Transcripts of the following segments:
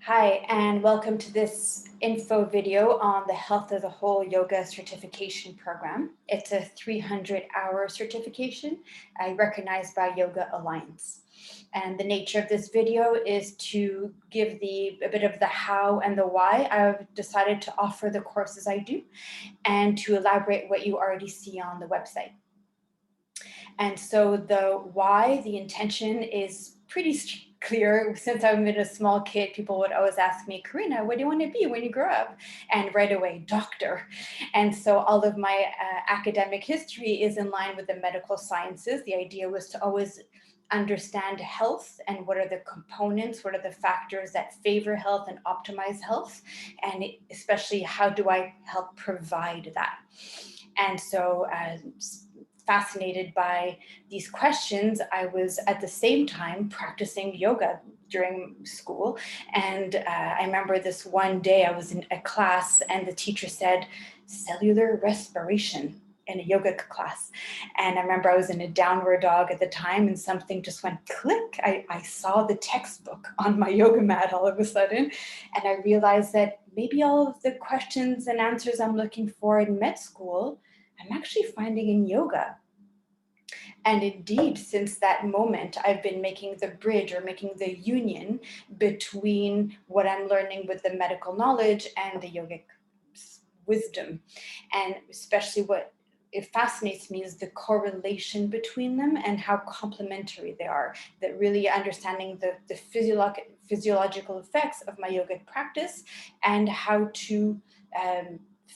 Hi, and welcome to this info video on the Health as a Whole Yoga Certification Program. It's a 300-hour certification recognized by Yoga Alliance. And the nature of this video is to give a bit of the how and the why I've decided to offer the courses I do, and to elaborate what you already see on the website. And so the why, the intention is pretty clear. Since I've been a small kid, people would always ask me, Carina, what do you want to be when you grow up? And right away, doctor. And so all of my academic history is in line with the medical sciences. The idea was to always understand health and what are the components, what are the factors that favor health and optimize health, and especially how do I help provide that. And so fascinated by these questions, I was at the same time practicing yoga during school. And I remember this one day I was in a class and the teacher said, cellular respiration in a yoga class. And I remember I was in a downward dog at the time and something just went click. I saw the textbook on my yoga mat all of a sudden. And I realized that maybe all of the questions and answers I'm looking for in med school, I'm actually finding in yoga. And indeed, since that moment, I've been making the bridge or making the union between what I'm learning with the medical knowledge and the yogic wisdom. And especially what it fascinates me is the correlation between them and how complementary they are. That really understanding the physiological effects of my yogic practice and how to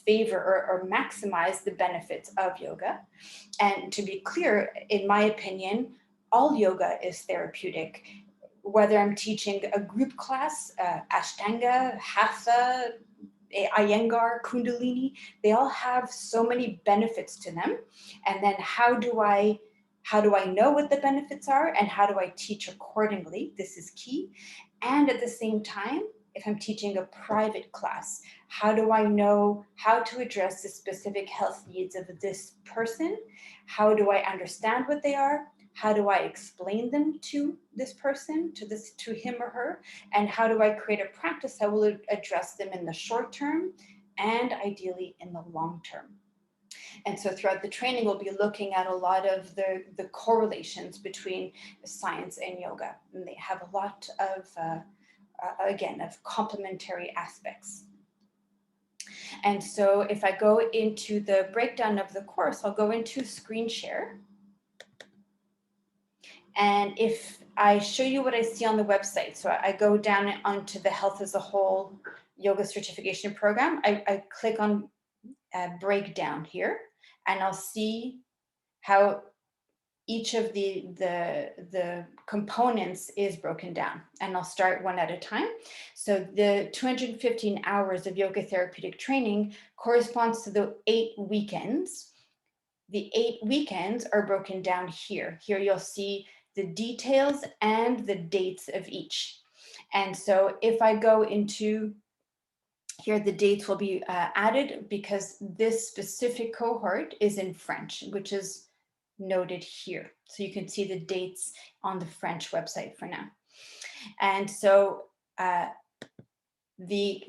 favor or maximize the benefits of yoga. And to be clear, in my opinion, all yoga is therapeutic. Whether I'm teaching a group class, Ashtanga, Hatha, Iyengar, Kundalini, they all have so many benefits to them. And then how do I know what the benefits are and how do I teach accordingly? This is key. And at the same time, if I'm teaching a private class, how do I know how to address the specific health needs of this person? How do I understand what they are? How do I explain them to this person, to him or her? And how do I create a practice that will address them in the short term and ideally in the long term? And so throughout the training, we'll be looking at a lot of the correlations between science and yoga. And they have a lot of, again, of complementary aspects. And so if I go into the breakdown of the course, I'll go into screen share. And if I show you what I see on the website, so I go down onto the Health as a Whole Yoga Certification Program, I click on breakdown here, and I'll see how each of the components is broken down, and I'll start one at a time. So the 215 hours of yoga therapeutic training corresponds to the 8 weekends. The 8 weekends are broken down here. Here you'll see the details and the dates of each. And so if I go into here, the dates will be added because this specific cohort is in French, which is noted here. So you can see the dates on the French website for now. And so the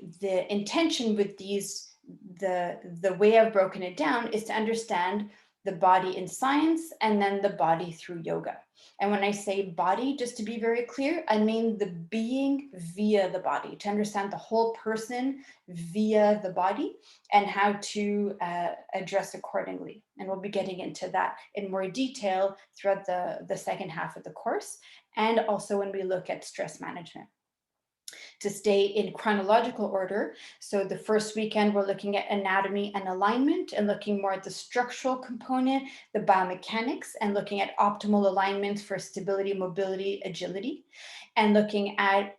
intention with these, the way I've broken it down is to understand the body in science and then the body through yoga. And when I say body, just to be very clear, I mean the being via the body, to understand the whole person via the body and how to address accordingly. And we'll be getting into that in more detail throughout the second half of the course, and also when we look at stress management. To stay in chronological order. So the first weekend, we're looking at anatomy and alignment and looking more at the structural component, the biomechanics, and looking at optimal alignment for stability, mobility, agility, and looking at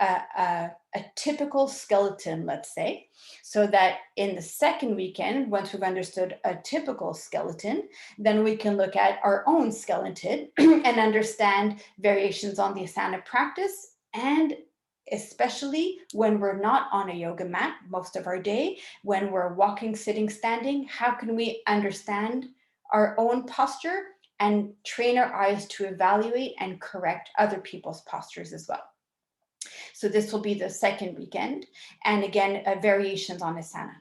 a typical skeleton, let's say, so that in the second weekend, once we've understood a typical skeleton, then we can look at our own skeleton and understand variations on the asana practice, and especially when we're not on a yoga mat most of our day, when we're walking, sitting, standing, how can we understand our own posture and train our eyes to evaluate and correct other people's postures as well? So this will be the second weekend. And again, variations on Asana.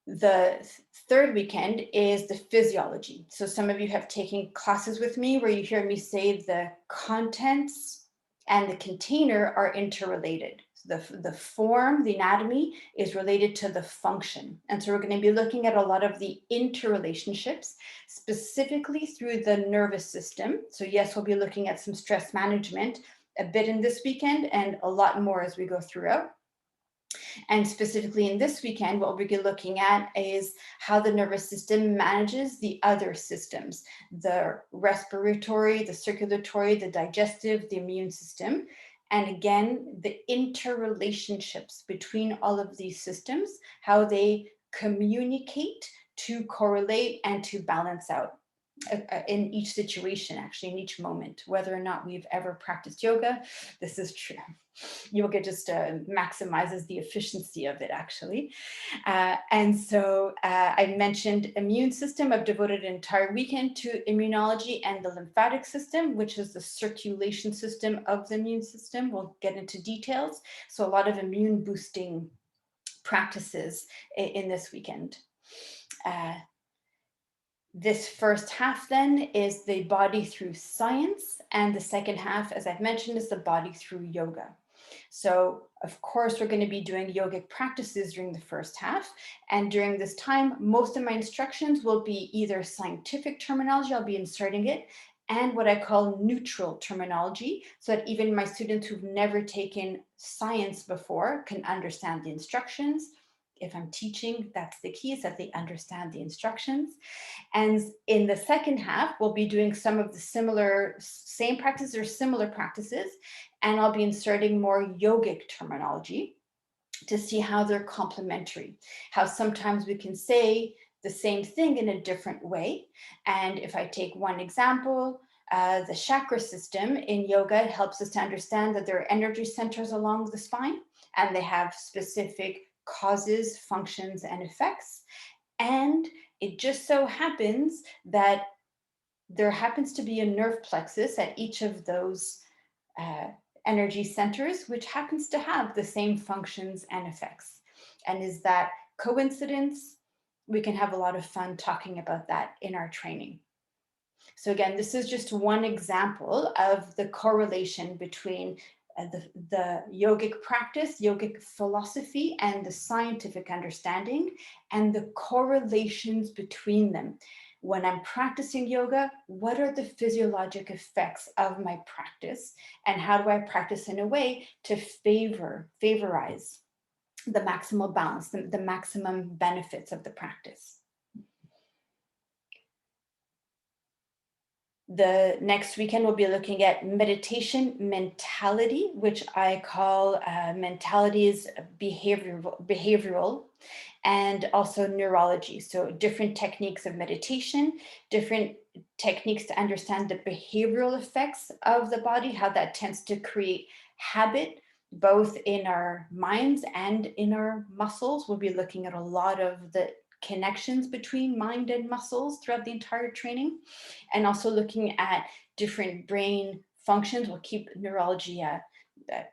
The third weekend is the physiology. So some of you have taken classes with me where you hear me say the contents and the container are interrelated. So the form, the anatomy is related to the function. And so we're going to be looking at a lot of the interrelationships, specifically through the nervous system. So yes, we'll be looking at some stress management a bit in this weekend and a lot more as we go throughout. And specifically in this weekend, what we'll be looking at is how the nervous system manages the other systems, the respiratory, the circulatory, the digestive, the immune system. And again, the interrelationships between all of these systems, how they communicate to correlate and to balance out in each situation, actually, in each moment, whether or not we've ever practiced yoga. This is true. Yoga just maximizes the efficiency of it, actually. And so I mentioned immune system. I've devoted an entire weekend to immunology and the lymphatic system, which is the circulation system of the immune system. We'll get into details. So a lot of immune boosting practices in this weekend. This first half then is the body through science, and the second half, as I've mentioned, is the body through yoga. So of course, we're going to be doing yogic practices during the first half. And during this time, most of my instructions will be either scientific terminology, I'll be inserting it, and what I call neutral terminology, so that even my students who've never taken science before can understand the instructions. If I'm teaching, that's the key, is that they understand the instructions. And in the second half, we'll be doing some of the same practices or similar practices, and I'll be inserting more yogic terminology to see how they're complementary, how sometimes we can say the same thing in a different way. And if I take one example, the chakra system in yoga helps us to understand that there are energy centers along the spine, and they have specific causes, functions, and effects. And it just so happens that there happens to be a nerve plexus at each of those uh, energy centers, which happens to have the same functions and effects. And is that coincidence? We can have a lot of fun talking about that in our training. So again, this is just one example of the correlation between the yogic practice, yogic philosophy, and the scientific understanding, and the correlations between them. When I'm practicing yoga, what are the physiologic effects of my practice? And how do I practice in a way to favorize the maximal balance, the maximum benefits of the practice? The next weekend, we'll be looking at meditation mentality, which I call mentalities behavioral, and also neurology. So different techniques of meditation, different techniques to understand the behavioral effects of the body, how that tends to create habit, both in our minds and in our muscles. We'll be looking at a lot of the connections between mind and muscles throughout the entire training, and also looking at different brain functions. We'll keep neurology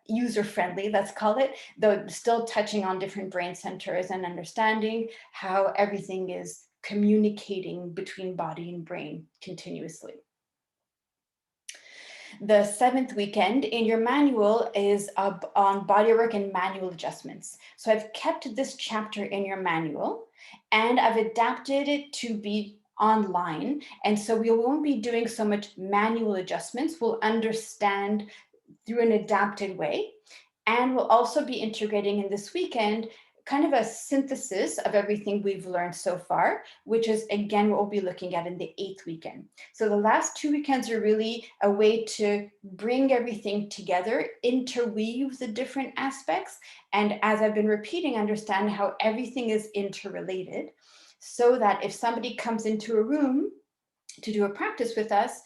user-friendly, let's call it, though still touching on different brain centers and understanding how everything is communicating between body and brain continuously. The seventh weekend in your manual is on bodywork and manual adjustments. So I've kept this chapter in your manual and I've adapted it to be online. And so we won't be doing so much manual adjustments. We'll understand through an adapted way. And we'll also be integrating in this weekend kind of a synthesis of everything we've learned so far, which is again what we'll be looking at in the 8th weekend. So the last 2 weekends are really a way to bring everything together, interweave the different aspects, and as I've been repeating, understand how everything is interrelated, so that if somebody comes into a room to do a practice with us,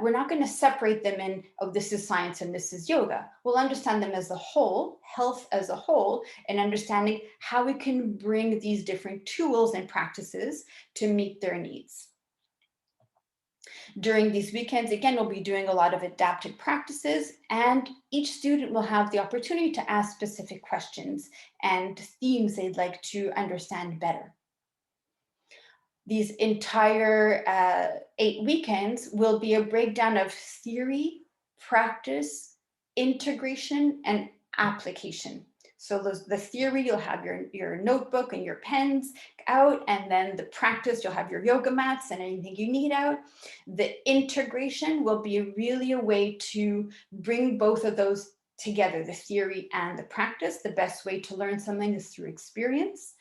we're not going to separate them in, oh, this is science and this is yoga. We'll understand them as a whole, health as a whole, and understanding how we can bring these different tools and practices to meet their needs. During these weekends, again, we'll be doing a lot of adapted practices, and each student will have the opportunity to ask specific questions and themes they'd like to understand better. These entire 8 weekends will be a breakdown of theory, practice, integration, and application. So the theory, you'll have your notebook and your pens out, and then the practice, you'll have your yoga mats and anything you need out. The integration will be really a way to bring both of those together, the theory and the practice. The best way to learn something is through experience.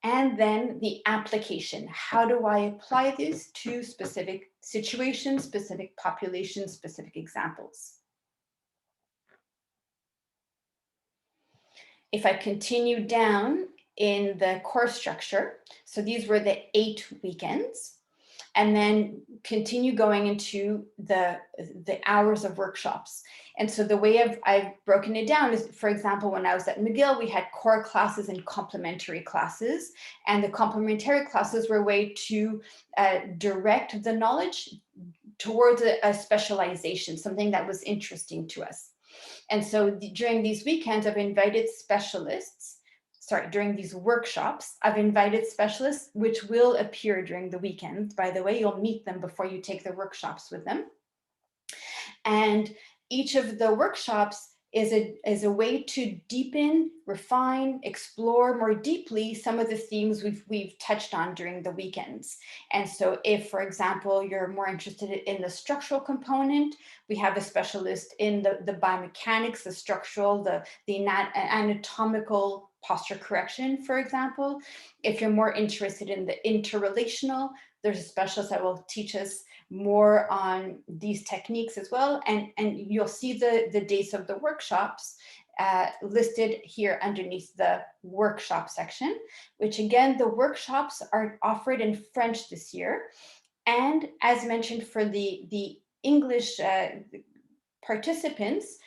And then the application. How do I apply this to specific situations, specific populations, specific examples? If I continue down in the course structure, so these were the 8 weekends, and then continue going into the hours of workshops. And so the way I've broken it down is, for example, when I was at McGill, we had core classes and complementary classes. And the complementary classes were a way to direct the knowledge towards a specialization, something that was interesting to us. And so during these weekends, I've invited specialists. Sorry, during these workshops, I've invited specialists, which will appear during the weekends. By the way, you'll meet them before you take the workshops with them. And each of the workshops is a way to deepen, refine, explore more deeply some of the themes we've touched on during the weekends. And so if, for example, you're more interested in the structural component, we have a specialist in the biomechanics, the structural, the anatomical posture correction, for example. If you're more interested in the interrelational, there's a specialist that will teach us more on these techniques as well. And you'll see the dates of the workshops listed here underneath the workshop section, which again, the workshops are offered in French this year. And as mentioned for the English participants,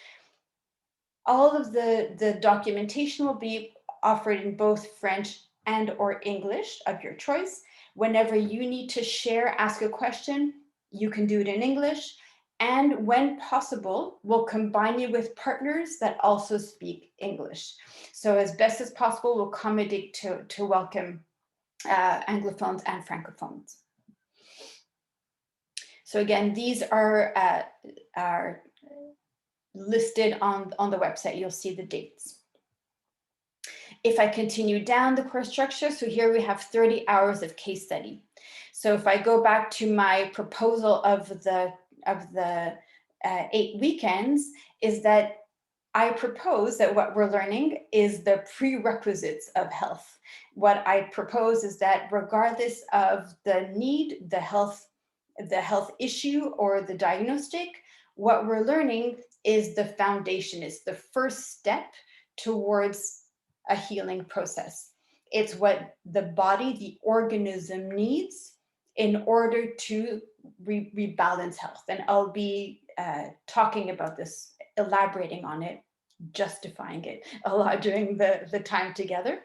all of the documentation will be offered in both French and or English of your choice. Whenever you need to share, ask a question, you can do it in English. And when possible, we'll combine you with partners that also speak English. So as best as possible, we'll accommodate to welcome Anglophones and Francophones. So again, these are listed on the website. You'll see the dates. If I continue down the course structure, so here we have 30 hours of case study. So if I go back to my proposal of the 8 weekends, is that I propose that what we're learning is the prerequisites of health. What I propose is that regardless of the need, the health issue or the diagnostic, what we're learning is the foundation, is the first step towards a healing process. It's what the body, the organism needs in order to rebalance health. And I'll be talking about this, elaborating on it, justifying it a lot during the time together.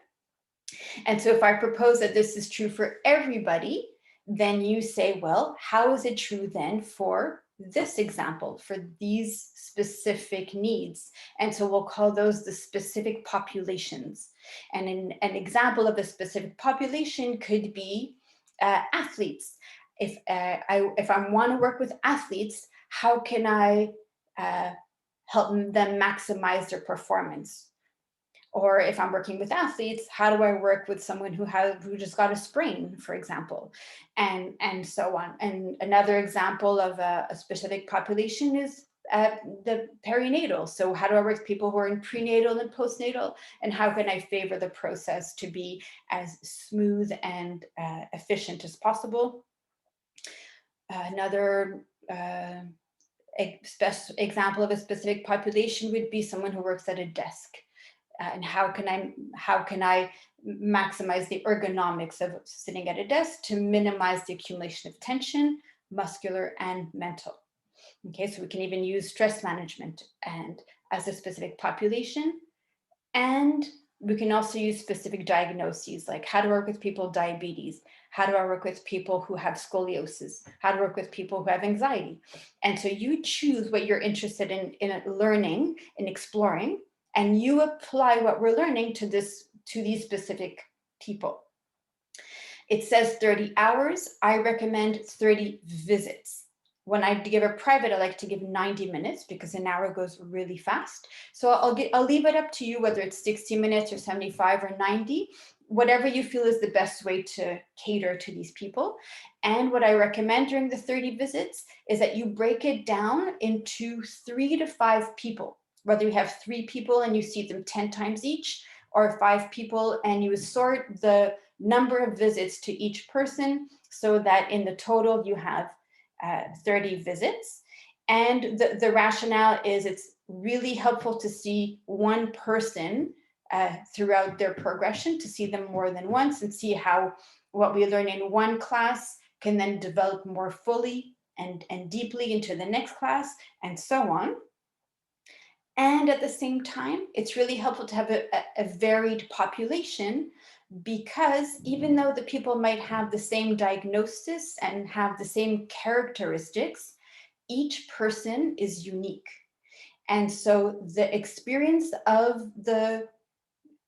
And so if I propose that this is true for everybody, then you say, well, how is it true then for this example, for these specific needs? And so we'll call those the specific populations. And an example of a specific population could be athletes. If I want to work with athletes, how can I help them maximize their performance? Or if I'm working with athletes, how do I work with someone who just got a sprain, for example, and so on. And another example of a specific population is the perinatal. So how do I work with people who are in prenatal and postnatal, and how can I favor the process to be as smooth and efficient as possible? Another example of a specific population would be someone who works at a desk. And how can I maximize the ergonomics of sitting at a desk to minimize the accumulation of tension, muscular and mental? Okay, so we can even use stress management and as a specific population. And We can also use specific diagnoses, like how to work with people with diabetes, how do I work with people who have scoliosis, how to work with people who have anxiety. And so you choose what you're interested in learning and exploring, and you apply what we're learning to these specific people. It says 30 hours. I recommend 30 visits. When I give a private, I like to give 90 minutes because an hour goes really fast. So I'll leave it up to you whether it's 60 minutes or 75 or 90, whatever you feel is the best way to cater to these people. And what I recommend during the 30 visits is that you break it down into 3 to 5 people, whether you have 3 people and you see them 10 times each, or 5 people and you sort the number of visits to each person so that in the total you have 30 visits. And the rationale is it's really helpful to see one person throughout their progression, to see them more than once and see how what we learn in one class can then develop more fully and deeply into the next class, and so on. And at the same time, it's really helpful to have a varied population, because even though the people might have the same diagnosis and have the same characteristics, each person is unique. And so the experience of the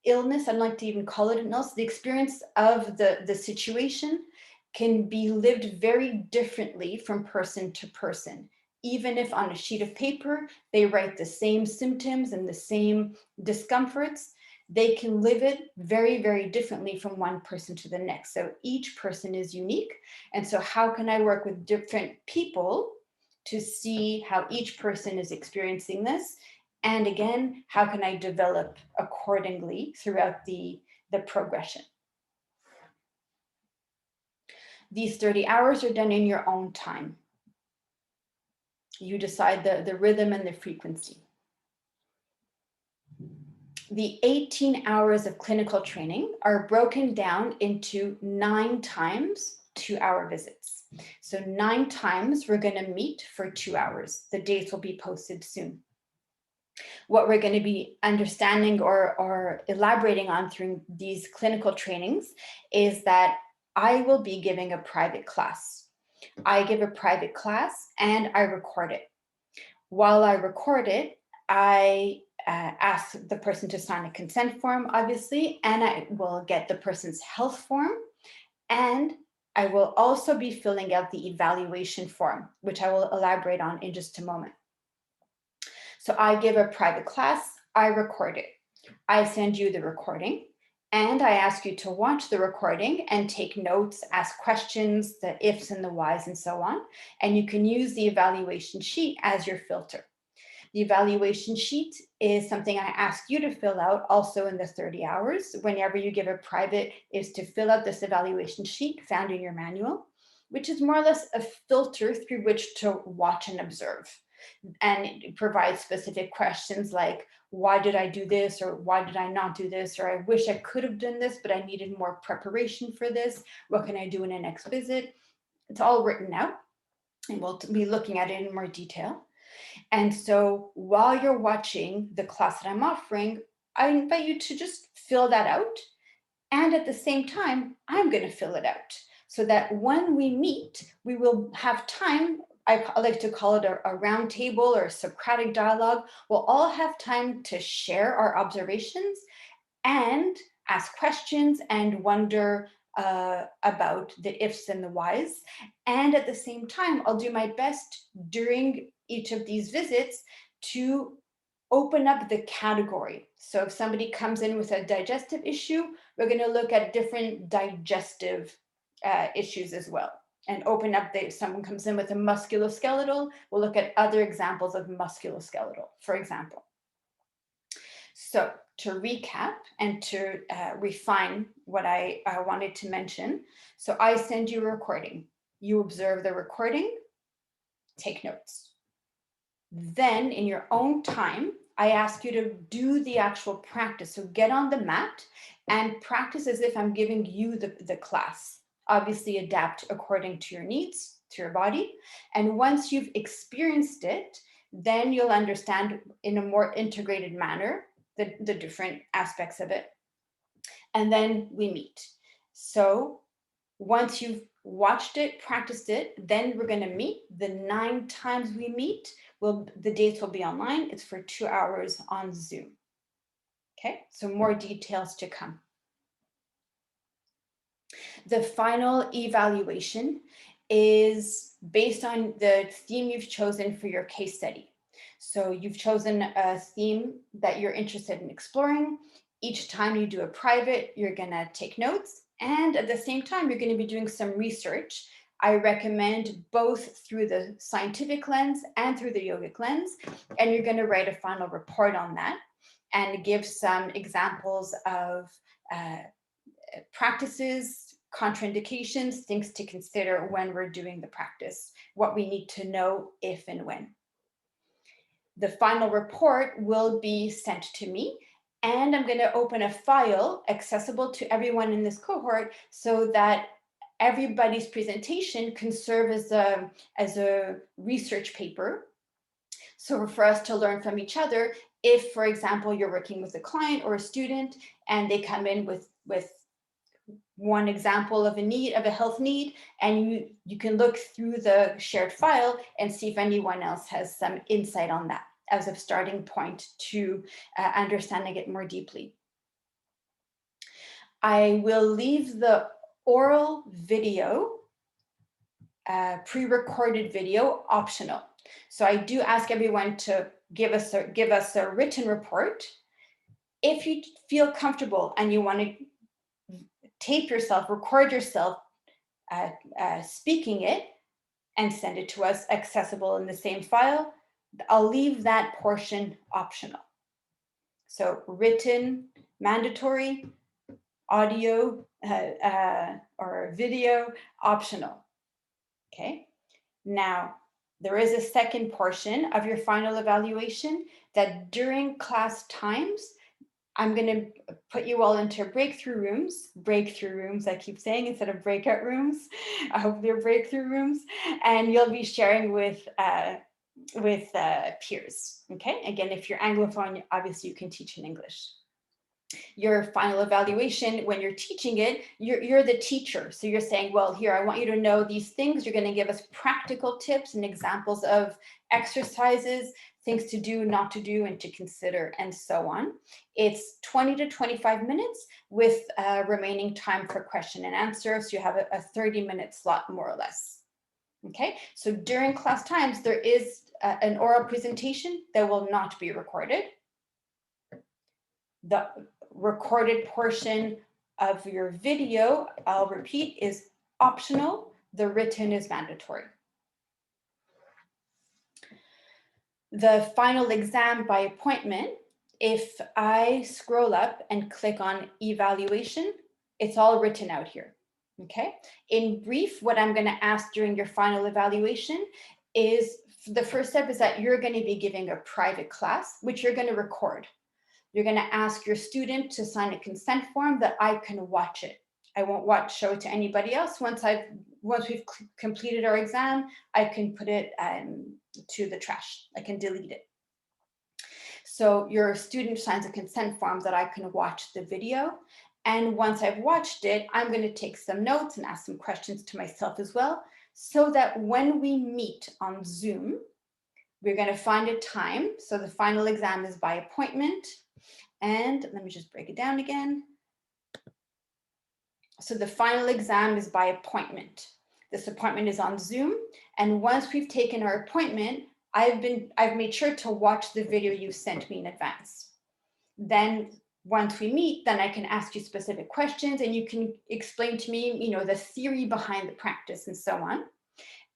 illness, I'd like to even call it an illness, the experience of the situation can be lived very differently from person to person. Even if on a sheet of paper, they write the same symptoms and the same discomforts, they can live it very, very differently from one person to the next. So each person is unique. And so how can I work with different people to see how each person is experiencing this? And again, how can I develop accordingly throughout the progression? These 30 hours are done in your own time. You decide the rhythm and the frequency. The 18 hours of clinical training are broken down into 9 times 2-hour visits. So 9 times we're going to meet for 2 hours. The dates will be posted soon. What we're going to be understanding or elaborating on through these clinical trainings is that I will be giving a private class. I give a private class and I record it. While I record it, I ask the person to sign a consent form, obviously, and I will get the person's health form. And I will also be filling out the evaluation form, which I will elaborate on in just a moment. So I give a private class, I record it. I send you the recording, and I ask you to watch the recording and take notes, ask questions, the ifs and the whys and so on. And you can use the evaluation sheet as your filter. The evaluation sheet is something I ask you to fill out also in the 30 hours. Whenever you give a private, is to fill out this evaluation sheet found in your manual, which is more or less a filter through which to watch and observe. And it provides specific questions like, why did I do this? Or why did I not do this? Or I wish I could have done this, but I needed more preparation for this. What can I do in the next visit? It's all written out, and we'll be looking at it in more detail. And so while you're watching the class that I'm offering, I invite you to just fill that out. And at the same time, I'm going to fill it out so that when we meet, we will have time. I like to call it a round table or a Socratic dialogue. We'll all have time to share our observations and ask questions and wonder about the ifs and the whys. And at the same time, I'll do my best during each of these visits to open up the category. So if somebody comes in with a digestive issue, we're going to look at different digestive issues as well, and open up if someone comes in with a musculoskeletal, we'll look at other examples of musculoskeletal, for example. So to recap and to refine what I wanted to mention, so I send you a recording. You observe the recording, take notes. Then in your own time, I ask you to do the actual practice. So get on the mat and practice as if I'm giving you the class. Obviously adapt according to your needs, to your body. And once you've experienced it, then you'll understand in a more integrated manner the different aspects of it. and then we meet. So once you've watched it, practiced it, then we're going to meet. The 9 times we meet, the dates will be online. It's for 2 hours on Zoom. Okay, so more details to come. The final evaluation is based on the theme you've chosen for your case study. So you've chosen a theme that you're interested in exploring. Each time you do a private, you're going to take notes. And at the same time, you're going to be doing some research. I recommend both through the scientific lens and through the yogic lens. And you're going to write a final report on that and give some examples of practices, contraindications, things to consider when we're doing the practice, what we need to know if and when. The final report will be sent to me, and I'm going to open a file accessible to everyone in this cohort so that everybody's presentation can serve as a research paper. So for us to learn from each other, if, for example, you're working with a client or a student and they come in with one example of a health need, and you can look through the shared file and see if anyone else has some insight on that as a starting point to understanding it more deeply. I will leave the oral video, pre-recorded video, optional. So I do ask everyone to give us a written report. If you feel comfortable and you want to tape yourself, record yourself speaking it, and send it to us accessible in the same file, I'll leave that portion optional. So written, mandatory, audio or video, optional. Okay. Now, there is a second portion of your final evaluation that during class times, I'm going to put you all into breakthrough rooms, I keep saying, instead of breakout rooms. I hope they're breakthrough rooms. And you'll be sharing with peers. Okay. Again, if you're Anglophone, obviously you can teach in English. Your final evaluation, when you're teaching it, you're the teacher. So you're saying, well, here, I want you to know these things. You're going to give us practical tips and examples of exercises, things to do, not to do, and to consider, and so on. It's 20 to 25 minutes with remaining time for question and answer. So you have a 30-minute slot, more or less. Okay, so during class times, there is an oral presentation that will not be recorded. The recorded portion of your video, I'll repeat, is optional. The written is mandatory. The final exam by appointment, if I scroll up and click on evaluation, it's all written out here. Okay. In brief, what I'm going to ask during your final evaluation is, the first step is that you're going to be giving a private class, which you're going to record. You're going to ask your student to sign a consent form that I can watch it. I won't show it to anybody else. Once we've completed our exam, I can put it to the trash. I can delete it. So your student signs a consent form that I can watch the video. And once I've watched it, I'm going to take some notes and ask some questions to myself as well, so that when we meet on Zoom, we're going to find a time. So the final exam is by appointment. And let me just break it down again. So the final exam is by appointment. This appointment is on Zoom. And once we've taken our appointment, I've made sure to watch the video you sent me in advance. Then once we meet, then I can ask you specific questions and you can explain to me, the theory behind the practice and so on.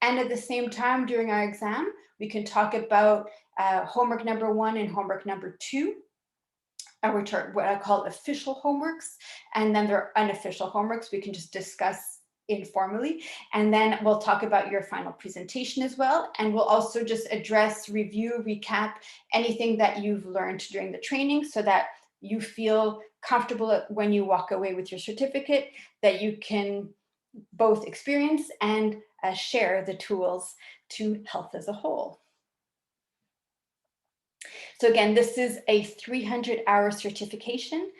And at the same time, during our exam, we can talk about homework number 1 and homework number 2. Which are what I call official homeworks, and then there are unofficial homeworks we can just discuss informally. And then we'll talk about your final presentation as well. And we'll also just address, review, recap anything that you've learned during the training, so that you feel comfortable when you walk away with your certificate, that you can both experience and share the tools to health as a whole. So again, this is a 300-hour certification,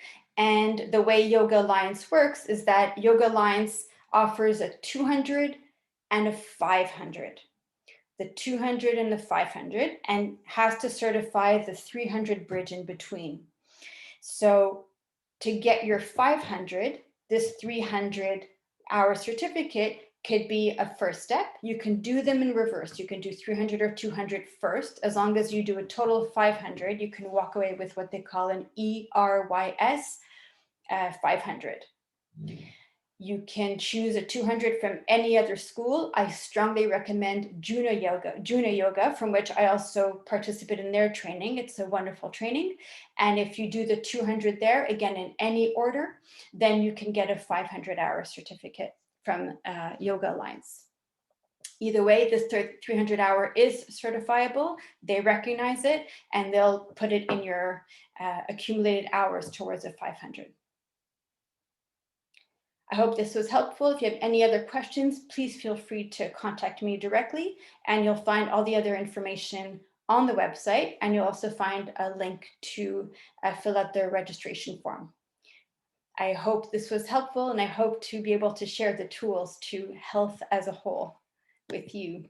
And the way Yoga Alliance works is that Yoga Alliance offers a 200 and a 500. The 200 and the 500, and has to certify the 300 bridge in between. So to get your 500, this 300-hour certificate could be a first step. You can do them in reverse. You can do 300 or 200 first. As long as you do a total of 500, you can walk away with what they call an ERYS 500. You can choose a 200 from any other school. I strongly recommend Juna Yoga, from which I also participate in their training. It's a wonderful training. And if you do the 200 there, again, in any order, then you can get a 500-hour certificate from Yoga Alliance. Either way, this 300-hour is certifiable. They recognize it, and they'll put it in your accumulated hours towards a 500. I hope this was helpful. If you have any other questions, please feel free to contact me directly, and you'll find all the other information on the website, and you'll also find a link to fill out the registration form. I hope this was helpful, and I hope to be able to share the tools to health as a whole with you.